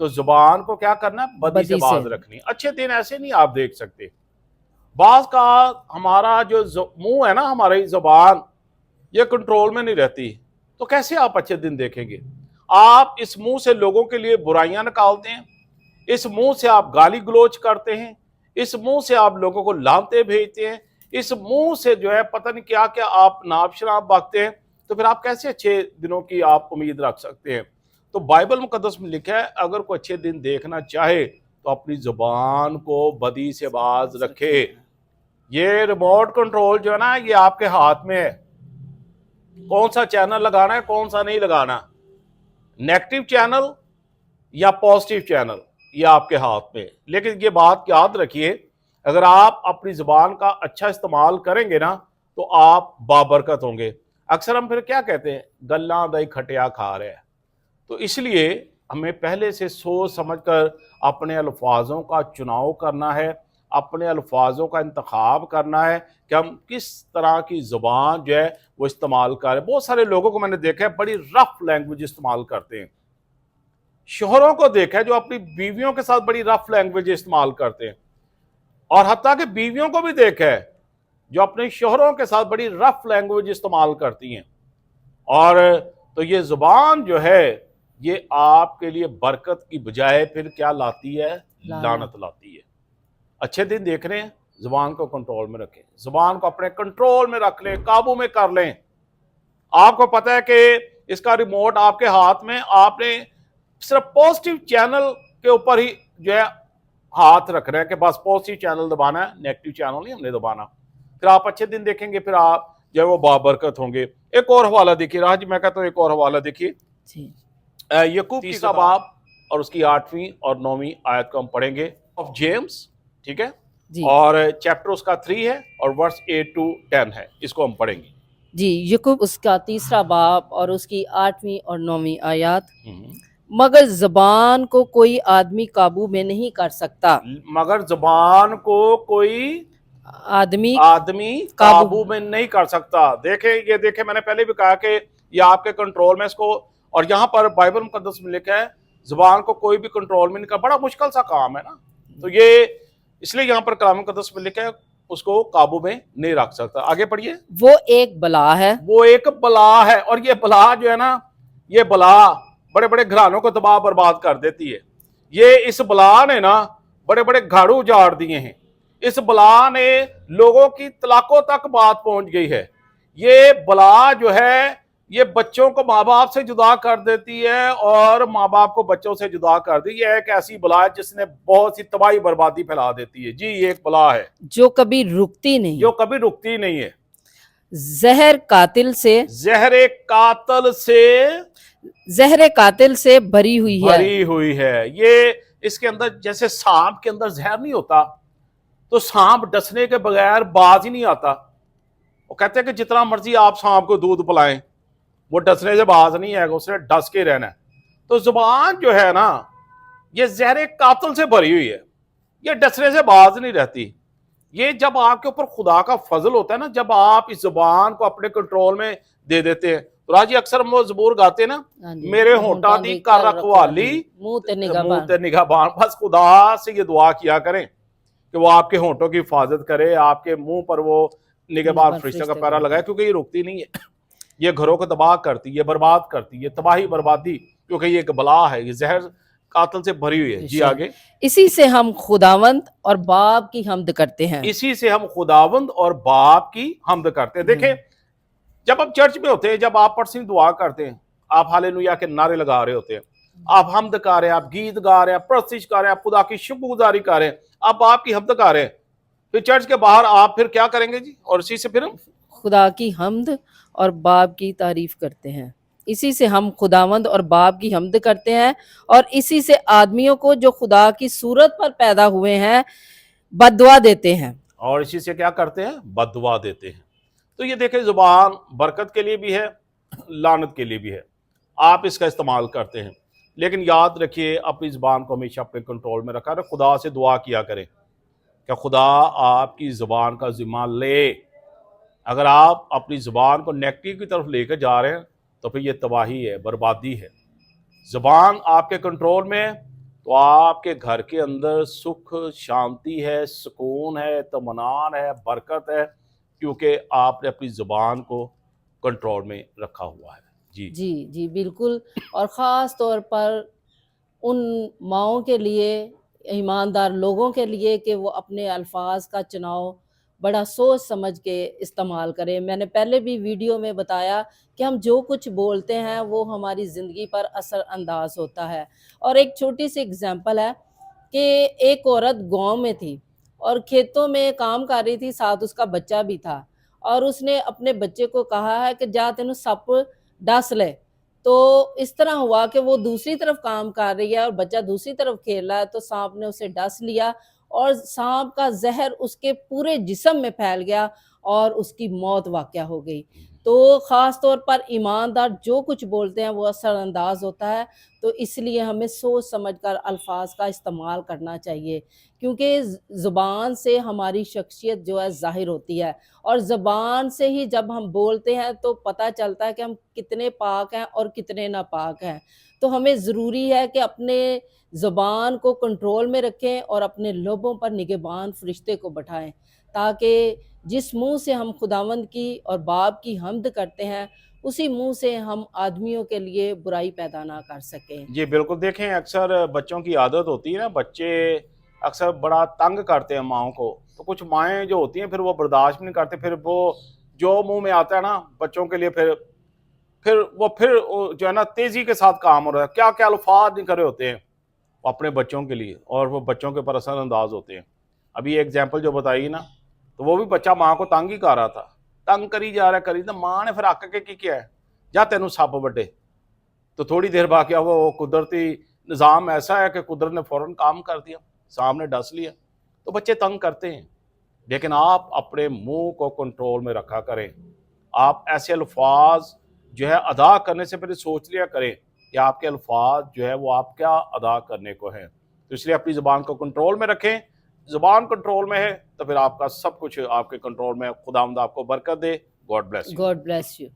تو زبان کو کیا کرنا ہے؟ بدی سے بدی باز سے۔ رکھنی۔ اچھے دن ایسے نہیں آپ دیکھ سکتے۔ بعض کا ہمارا جو منہ ہے نا، ہماری زبان یہ کنٹرول میں نہیں رہتی، تو کیسے آپ اچھے دن دیکھیں گے؟ آپ اس منہ سے لوگوں کے لیے برائیاں نکالتے ہیں، اس منہ سے آپ گالی گلوچ کرتے ہیں، اس منہ سے آپ لوگوں کو لعنتیں بھیجتے ہیں، اس منہ سے جو ہے پتہ نہیں کیا کیا آپ ناب شناب بکتے ہیں، تو پھر آپ کیسے اچھے دنوں کی آپ امید رکھ سکتے ہیں؟ تو بائبل مقدس میں لکھا ہے اگر کوئی اچھے دن دیکھنا چاہے تو اپنی زبان کو بدی سے باز رکھے۔ یہ ریموٹ کنٹرول جو ہے نا، یہ آپ کے ہاتھ میں ہے، کون سا چینل لگانا ہے کون سا نہیں لگانا، نیگیٹو چینل یا پازیٹیو چینل، یہ آپ کے ہاتھ میں۔ لیکن یہ بات یاد رکھیے، اگر آپ اپنی زبان کا اچھا استعمال کریں گے نا تو آپ بابرکت ہوں گے۔ اکثر ہم پھر کیا کہتے ہیں؟ گلاں دہی کھٹیا کھا رہے ہیں۔ تو اس لیے ہمیں پہلے سے سوچ سمجھ کر اپنے الفاظوں کا چناؤ کرنا ہے، اپنے الفاظوں کا انتخاب کرنا ہے کہ ہم کس طرح کی زبان جو ہے وہ استعمال کریں۔ بہت سارے لوگوں کو میں نے دیکھا ہے بڑی رف لینگویج استعمال کرتے ہیں، شوہروں کو دیکھا ہے جو اپنی بیویوں کے ساتھ بڑی رف لینگویج استعمال کرتے ہیں، اور حتیٰ کہ بیویوں کو بھی دیکھا ہے جو اپنے شوہروں کے ساتھ بڑی رف لینگویج استعمال کرتی ہیں۔ اور تو یہ زبان جو ہے یہ آپ کے لیے برکت کی بجائے پھر کیا لاتی ہے؟ لعنت لاتی ہے۔ اچھے دن دیکھ رہے ہیں، زبان کو کنٹرول میں رکھیں، زبان کو اپنے کنٹرول میں رکھ لیں، قابو میں کر لیں۔ آپ کو پتہ ہے کہ اس کا ریموٹ آپ کے ہاتھ میں، آپ نے صرف پازیٹیو چینل کے اوپر ہی جو ہے ہاتھ رکھ رہے ہیں کہ بس پازیٹیو چینل دبانا ہے، نیگیٹو چینل نہیں ہم نے دبانا۔ پھر آپ اچھے دن دیکھیں گے، پھر آپ جو ہے وہ بابرکت ہوں گے۔ ایک اور حوالہ دیکھیے راہ جی، میں کہتا ہوں ایک اور حوالہ دیکھیے، یعقوب تیسرا باب اور اس کی 8ویں اور 9ویں آیت کو ہم پڑھیں گے، آف جیمز، ٹھیک ہے، اور چیپٹر اس کا 3 ہے اور ورس 8 to 10 ہے، اس کو ہم پڑھیں گے۔ جی، یعقوب اس کا 3 باب اور اس کی 8ویں اور 9ویں آیات۔ مگر زبان کو کوئی آدمی قابو میں نہیں کر سکتا، مگر زبان کو کوئی آدمی قابو میں نہیں کر سکتا۔ دیکھیں یہ دیکھیں، میں نے پہلے بھی کہا کہ یہ آپ کے کنٹرول میں اس کو، اور یہاں پر بائبل مقدس میں لکھا ہے زبان کو کوئی بھی کنٹرول میں نہیں کر، بڑا مشکل سا کام ہے نا، تو یہ اس لیے یہاں پر کلام مقدس میں لکھا ہے اس کو قابو میں نہیں رکھ سکتا۔ آگے پڑھیے۔ وہ ایک بلا ہے، وہ ایک بلا ہے، اور یہ بلا جو ہے نا، یہ بلا بڑے بڑے گھرانوں کو تباہ برباد کر دیتی ہے۔ یہ اس بلا نے نا بڑے بڑے گھر اجاڑ دیے ہیں، اس بلا نے لوگوں کی طلاقوں تک بات پہنچ گئی ہے۔ یہ بلا جو ہے یہ بچوں کو ماں باپ سے جدا کر دیتی ہے اور ماں باپ کو بچوں سے جدا کر دی۔ یہ ایک ایسی بلا ہے جس نے بہت سی تباہی بربادی پھیلا دیتی ہے۔ جی، یہ ایک بلا ہے جو کبھی رکتی نہیں، جو کبھی رکتی نہیں ہے۔ زہر قاتل سے بھری ہوئی ہے۔ یہ اس کے اندر جیسے سانپ کے اندر زہر نہیں ہوتا تو سانپ ڈسنے کے بغیر باز ہی نہیں آتا۔ وہ کہتے ہیں کہ جتنا مرضی آپ سانپ کو دودھ پلائیں وہ ڈسنے سے باز نہیں ہے، اس نے ڈس کے رہنا ہے۔ تو زبان جو ہے نا یہ زہر قاتل سے بھری ہوئی ہے، یہ ڈسنے سے باز نہیں رہتی۔ یہ جب آپ کے اوپر خدا کا فضل ہوتا ہے نا، جب آپ اس زبان کو اپنے کنٹرول میں دے دیتے ہیں، تو راجی اکثر ہم وہ زبور گاتے ہیں نا، میرے ہونٹاں دی کر رکھوالی منہ تے نگاہ بان۔ بس خدا سے یہ دعا کیا کریں کہ وہ آپ کے ہونٹوں کی حفاظت کرے، آپ کے منہ پر وہ نگہبان فرشتہ کا پہرا لگائے، کیونکہ یہ رکتی نہیں ہے، یہ گھروں کو تباہ کرتی، یہ برباد کرتی، یہ تباہی بربادی، کیونکہ یہ ایک بلا ہے، یہ زہر قاتل سے بھری ہوئی ہے۔ جی آگے۔ اسی سے ہم خداوند اور باپ کی حمد کرتے ہیں، اسی سے ہم خداوند اور باپ کی حمد کرتے ہیں۔ دیکھیں جب ہم چرچ میں ہوتے ہیں، جب آپ پرسنل دعا کرتے ہیں، آپ ہاللویا کے نعرے لگا رہے ہوتے ہیں، آپ حمد کر رہے ہیں، آپ گیت گا رہے ہیں، آپ پرستش کر رہے ہیں، آپ خدا کی شکر گزاری کر رہے ہیں، آپ باپ کی حمد کر رہے ہیں، پھر چرچ کے باہر آپ پھر کیا کریں گے جی؟ اور اسی سے پھر ہم خدا کی حمد اور باپ کی تعریف کرتے ہیں۔ اسی سے ہم خداوند اور باپ کی حمد کرتے ہیں، اور اسی سے آدمیوں کو جو خدا کی صورت پر پیدا ہوئے ہیں بد دعا دیتے ہیں، اور اسی سے کیا کرتے ہیں؟ بد دعا دیتے ہیں۔ تو یہ دیکھیں زبان برکت کے لیے بھی ہے، لعنت کے لیے بھی ہے، آپ اس کا استعمال کرتے ہیں، لیکن یاد رکھیے اپنی زبان کو ہمیشہ اپنے کنٹرول میں رکھا رہے، خدا سے دعا کیا کریں کہ خدا آپ کی زبان کا ذمہ لے۔ اگر آپ اپنی زبان کو نیگیٹو کی طرف لے کے جا رہے ہیں تو پھر یہ تباہی ہے، بربادی ہے۔ زبان آپ کے کنٹرول میں ہے تو آپ کے گھر کے اندر سکھ شانتی ہے، سکون ہے، اطمینان ہے، برکت ہے، کیونکہ آپ نے اپنی زبان کو کنٹرول میں رکھا ہوا ہے۔ جی جی جی بالکل، اور خاص طور پر ان ماؤں کے لیے، ایماندار لوگوں کے لیے، کہ وہ اپنے الفاظ کا چناؤ بڑا سوچ سمجھ کے استعمال کریں۔ میں نے پہلے بھی ویڈیو میں بتایا کہ ہم جو کچھ بولتے ہیں وہ ہماری زندگی پر اثر انداز ہوتا ہے۔ اور ایک چھوٹی سی اگزامپل ہے کہ ایک عورت گاؤں میں تھی اور کھیتوں میں کام کر رہی تھی، ساتھ اس کا بچہ بھی تھا، اور اس نے اپنے بچے کو کہا ہے کہ جا تینوں سپ ڈس لے۔ تو اس طرح ہوا کہ وہ دوسری طرف کام کر رہی ہے اور بچہ دوسری طرف کھیل رہا ہے، تو سانپ نے اسے ڈس لیا اور سانپ کا زہر اس کے پورے جسم میں پھیل گیا اور اس کی موت واقع ہو گئی۔ تو خاص طور پر ایماندار جو کچھ بولتے ہیں وہ اثر انداز ہوتا ہے، تو اس لیے ہمیں سوچ سمجھ کر الفاظ کا استعمال کرنا چاہیے، کیونکہ زبان سے ہماری شخصیت جو ہے ظاہر ہوتی ہے، اور زبان سے ہی جب ہم بولتے ہیں تو پتہ چلتا ہے کہ ہم کتنے پاک ہیں اور کتنے ناپاک ہیں۔ تو ہمیں ضروری ہے کہ اپنے زبان کو کنٹرول میں رکھیں اور اپنے لبوں پر نگہبان فرشتے کو بٹھائیں، تاکہ جس منہ سے ہم خداوند کی اور باپ کی حمد کرتے ہیں، اسی منہ سے ہم آدمیوں کے لیے برائی پیدا نہ کر سکیں۔ جی بالکل، دیکھیں اکثر بچوں کی عادت ہوتی ہے نا، بچے اکثر بڑا تنگ کرتے ہیں ماؤں کو، تو کچھ مائیں جو ہوتی ہیں پھر وہ برداشت نہیں کرتے، پھر وہ جو منہ میں آتا ہے نا بچوں کے لیے پھر وہ جو ہے نا تیزی کے ساتھ کام ہو رہا ہے، کیا کیا الفاظ نکلے ہوتے ہیں اپنے بچوں کے لیے، اور وہ بچوں کے پر اثر انداز ہوتے ہیں۔ ابھی یہ ایگزامپل جو بتائی نا، تو وہ بھی بچہ ماں کو تنگ ہی کر رہا تھا، تنگ کری جا رہا ماں نے پھر آک کے کیا ہے، جا تینوں سپ بڑے۔ تو تھوڑی دیر بعد کیا ہوا، وہ قدرتی نظام ایسا ہے کہ قدرت نے فوراً کام کر دیا، سامنے ڈس لیا۔ تو بچے تنگ کرتے ہیں، لیکن آپ اپنے منہ کو کنٹرول میں رکھا کریں۔ آپ ایسے الفاظ جو ہے ادا کرنے سے پہلے سوچ لیا کریں کہ آپ کے الفاظ جو ہے وہ آپ کیا ادا کرنے کو ہیں۔ تو اس لیے اپنی زبان کو کنٹرول میں رکھیں۔ زبان کنٹرول میں ہے تو پھر آپ کا سب کچھ آپ کے کنٹرول میں ہے۔ خداوند آپ کو برکت دے۔ God bless you. God bless you.